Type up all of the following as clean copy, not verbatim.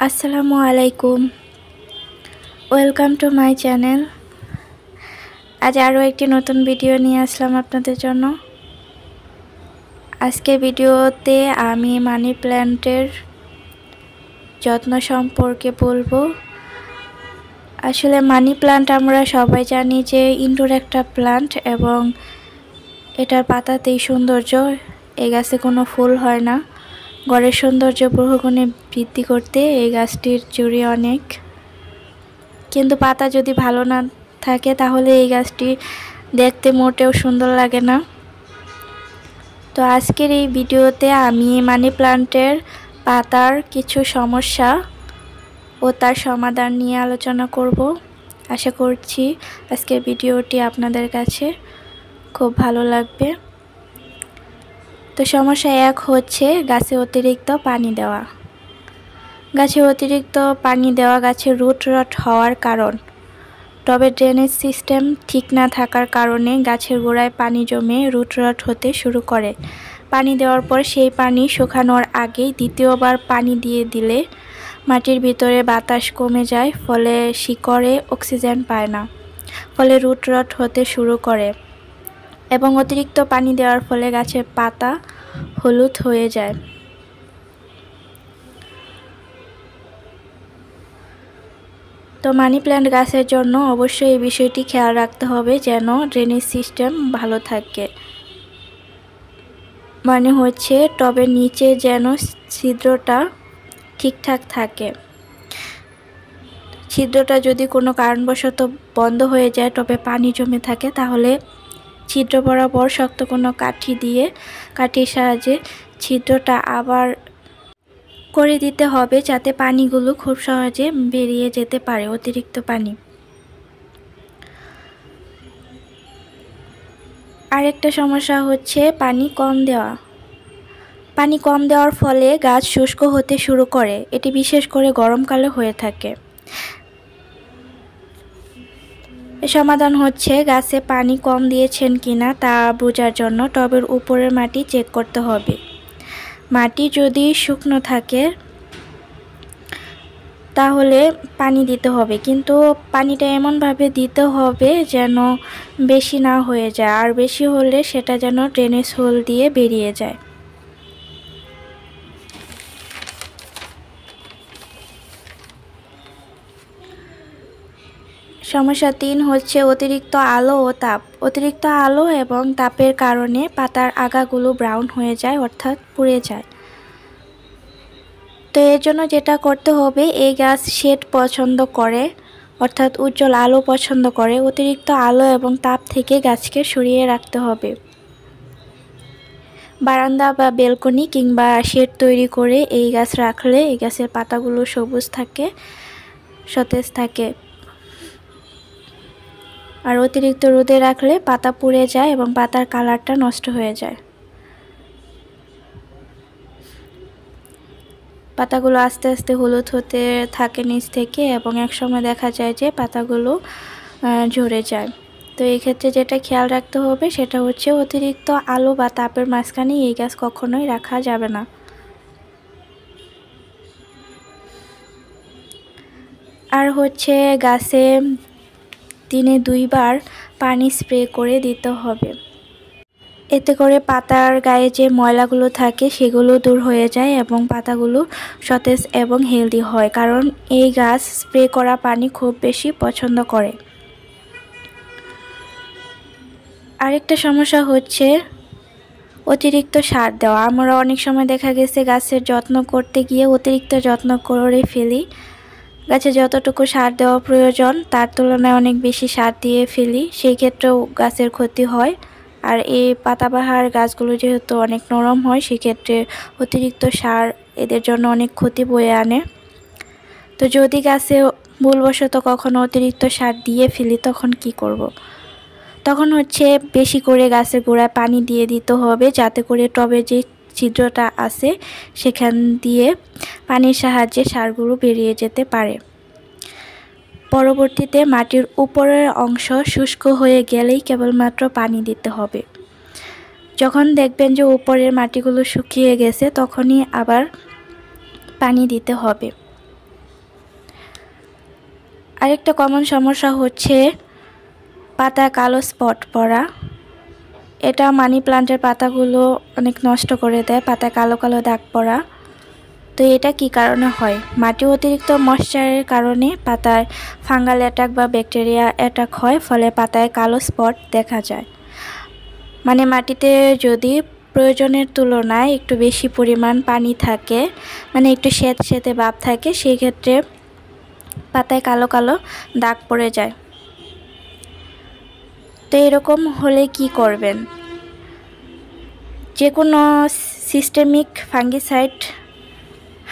আসসালামু আলাইকুম। Welcome to my channel. আজ আরও একটি নতুন ভিডিও নিয়ে আসলাম আপনাদের জন্য। আজকে ভিডিওতে আমি মানি প্ল্যান্টের যত্ন সম্পর্কে বলবো। আসলে মানি প্ল্যান্ট আমরা সবাই জানি যে ইনডোর একটা প্ল্যান্ট এবং এটার পাতাতেই সৌন্দর্য। এই গাছে কোনো ফুল হয় না। ঘরের সৌন্দর্য বহুগুণে বৃদ্ধি করতে এই গাছটির জুড়ি অনেক, কিন্তু পাতা যদি ভালো না থাকে তাহলে এই গাছটি দেখতে মোটেও সুন্দর লাগে না। তো আজকের এই ভিডিওতে আমি মানি প্ল্যান্টের পাতার কিছু সমস্যা ও তার সমাধান নিয়ে আলোচনা করব। আশা করছি আজকের ভিডিওটি আপনাদের কাছে খুব ভালো লাগবে। তো সমস্যা 1 হচ্ছে গাছে অতিরিক্ত পানি দেওয়া। গাছে অতিরিক্ত পানি দেওয়া গাছের রুট রট হওয়ার কারণ। টবে ড্রেনেজ সিস্টেম ঠিক না থাকার কারণে গাছের গোড়ায় পানি জমে রুট রট হতে শুরু করে। পানি দেওয়ার পর সেই পানি শুকানোর আগেই দ্বিতীয়বার পানি দিয়ে দিলে মাটির ভিতরে বাতাস কমে যায়, ফলে শিকড়ে অক্সিজেন পায় না, ফলে রুট রট হতে শুরু করে এবং অতিরিক্ত পানি দেওয়ার ফলে গাছের পাতা হলুদ হয়ে যায়। তো মানি প্ল্যান্ট গাছের জন্য অবশ্যই এই বিষয়টি খেয়াল রাখতে হবে যেন ড্রেনেজ সিস্টেম ভালো থাকে। মানে হচ্ছে টবের নিচে যেন ছিদ্রটা ঠিকঠাক থাকে। ছিদ্রটা যদি কোনো কারণবশত বন্ধ হয়ে যায়, টবে পানি জমে থাকে, তাহলে ছিদ্র বরাবর শক্ত কোনো কাঠির সাহায্যে ছিদ্রটা আবার করে দিতে হবে, যাতে পানিগুলো খুব সহজে বেরিয়ে যেতে পারে, অতিরিক্ত পানি। আরেকটা সমস্যা হচ্ছে পানি কম দেওয়া। পানি কম দেওয়ার ফলে গাছ শুষ্ক হতে শুরু করে। এটি বিশেষ করে গরমকালে হয়ে থাকে। এর সমাধান হচ্ছে গাছে পানি কম দিয়েছেন কিনা তা বোঝার জন্য টবের উপরের মাটি চেক করতে হবে। মাটি যদি শুকনো থাকে তাহলে পানি দিতে হবে, কিন্তু পানিটা এমনভাবে দিতে হবে যেন বেশি না হয়ে যায়, আর বেশি হলে সেটা যেন ড্রেনেজ হোল দিয়ে বেরিয়ে যায়। সমস্যা 3 হচ্ছে অতিরিক্ত আলো ও তাপ। অতিরিক্ত আলো এবং তাপের কারণে পাতার আগাগুলো ব্রাউন হয়ে যায়, অর্থাৎ পুড়ে যায়। তো এর জন্য যেটা করতে হবে, এই গাছ শেড পছন্দ করে, অর্থাৎ উজ্জ্বল আলো পছন্দ করে। অতিরিক্ত আলো এবং তাপ থেকে গাছকে সরিয়ে রাখতে হবে। বারান্দা বা বেলকনি কিংবা শেড তৈরি করে এই গাছ রাখলে এই গাছের পাতাগুলো সবুজ থাকে, সতেজ থাকে। আর অতিরিক্ত রোদে রাখলে পাতা পুড়ে যায় এবং পাতার কালারটা নষ্ট হয়ে যায়। পাতাগুলো আস্তে আস্তে হলুদ হতে থাকে নিচ থেকে এবং একসময় দেখা যায় যে পাতাগুলো ঝরে যায়। তো এই ক্ষেত্রে যেটা খেয়াল রাখতে হবে সেটা হচ্ছে অতিরিক্ত আলো বা তাপের মাঝখানে এই গাছ কখনোই রাখা যাবে না। আর হচ্ছে গাছে দিনে 2 বার পানি স্প্রে করে দিতে হবে। এতে করে পাতার গায়ে যে ময়লাগুলো থাকে সেগুলো দূর হয়ে যায় এবং পাতাগুলো সতেজ এবং হেলদি হয়, কারণ এই গাছ স্প্রে করা পানি খুব বেশি পছন্দ করে। আরেকটা সমস্যা হচ্ছে অতিরিক্ত সার দেওয়া। আমরা অনেক সময় দেখা গেছে গাছের যত্ন করতে গিয়ে অতিরিক্ত যত্ন করে ফেলি। গাছে যতটুকু সার দেওয়া প্রয়োজন তার তুলনায় অনেক বেশি সার দিয়ে ফেলি, সেই ক্ষেত্রেও গাছের ক্ষতি হয়। আর এই পাতাবাহার গাছগুলো যেহেতু অনেক নরম হয়, সেক্ষেত্রে অতিরিক্ত সার এদের জন্য অনেক ক্ষতি বয়ে আনে। তো যদি গাছে ভুলবশত কখনো অতিরিক্ত সার দিয়ে ফেলি তখন কি করব? তখন হচ্ছে বেশি করে গাছের গোড়ায় পানি দিয়ে দিতে হবে, যাতে করে টবে যে ছিদ্রটা আছে সেখান দিয়ে পানির সাহায্যে সারগুলো বেরিয়ে যেতে পারে। পরবর্তীতে মাটির উপরের অংশ শুষ্ক হয়ে গেলেই কেবলমাত্র পানি দিতে হবে। যখন দেখবেন যে উপরের মাটিগুলো শুকিয়ে গেছে তখনই আবার পানি দিতে হবে। আরেকটা কমন সমস্যা হচ্ছে পাতায় কালো স্পট পড়া। এটা মানি প্লান্টের পাতাগুলো অনেক নষ্ট করে দেয়, পাতায় কালো কালো দাগ পড়া। তো এটা কি কারণে হয়? মাটি অতিরিক্ত ময়েশ্চারের কারণে পাতায় ফাঙ্গাল অ্যাটাক বা ব্যাকটেরিয়া অ্যাটাক হয়, ফলে পাতায় কালো স্পট দেখা যায়। মানে মাটিতে যদি প্রয়োজনের তুলনায় একটু বেশি পরিমাণ পানি থাকে, মানে একটু স্যাঁতস্যাঁতে ভাব থাকে, সেই ক্ষেত্রে পাতায় কালো কালো দাগ পড়ে যায়। তো এরকম হলে কি করবেন? যে কোনো সিস্টেমিক ফাঙ্গিসাইড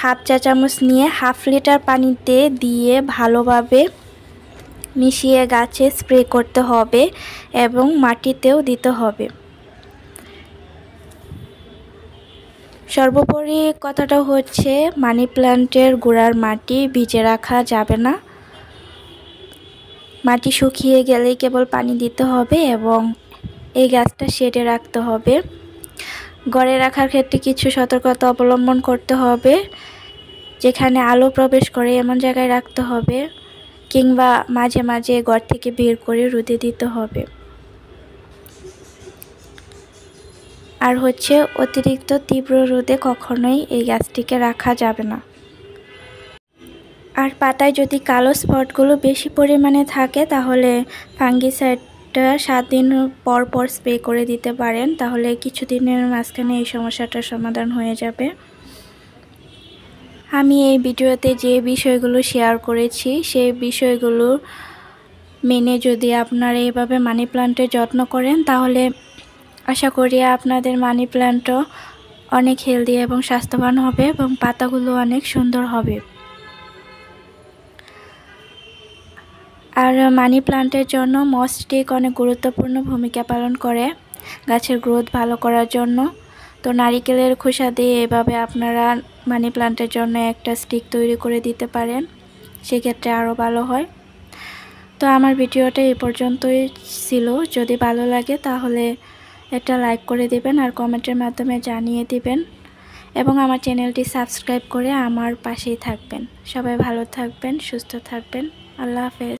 হাফ চা চামচ নিয়ে হাফ লিটার পানিতে দিয়ে ভালোভাবে মিশিয়ে গাছে স্প্রে করতে হবে এবং মাটিতেও দিতে হবে। সর্বোপরি কথাটা হচ্ছে মানি প্ল্যান্টের গোড়ার মাটি ভিজে রাখা যাবে না। মাটি শুকিয়ে গেলেই কেবল পানি দিতে হবে এবং এই গাছটা শেডে রাখতে হবে। ঘরে রাখার ক্ষেত্রে কিছু সতর্কতা অবলম্বন করতে হবে। যেখানে আলো প্রবেশ করে এমন জায়গায় রাখতে হবে, কিংবা মাঝে মাঝে ঘর থেকে বের করে রোদে দিতে হবে। আর হচ্ছে অতিরিক্ত তীব্র রোদে কখনোই এই গাছটিকে রাখা যাবে না। আর পাতায় যদি কালো স্পটগুলো বেশি পরিমাণে থাকে তাহলে ফাঙ্গিসাইডটা 7 দিন পর পর স্প্রে করে দিতে পারেন, তাহলে কিছুদিনের মাঝখানে এই সমস্যাটার সমাধান হয়ে যাবে। আমি এই ভিডিওতে যে বিষয়গুলো শেয়ার করেছি সেই বিষয়গুলো মেনে যদি আপনারা এইভাবে মানি প্ল্যান্টের যত্ন করেন তাহলে আশা করি আপনাদের মানি প্ল্যান্টও অনেক হেলদি এবং স্বাস্থ্যবান হবে এবং পাতাগুলো অনেক সুন্দর হবে। আর মানি প্ল্যান্টের জন্য মস স্টিক অনেক গুরুত্বপূর্ণ ভূমিকা পালন করে গাছের গ্রোথ ভালো করার জন্য। তো নারিকেলের খোসা দিয়ে এভাবে আপনারা মানি প্ল্যান্টের জন্য একটা স্টিক তৈরি করে দিতে পারেন, সেক্ষেত্রে আরও ভালো হয়। তো আমার ভিডিওটা এই পর্যন্তই ছিল। যদি ভালো লাগে তাহলে একটা লাইক করে দিবেন আর কমেন্টের মাধ্যমে জানিয়ে দিবেন এবং আমার চ্যানেলটি সাবস্ক্রাইব করে আমার পাশেই থাকবেন। সবাই ভালো থাকবেন, সুস্থ থাকবেন। আল্লাহ হাফেজ।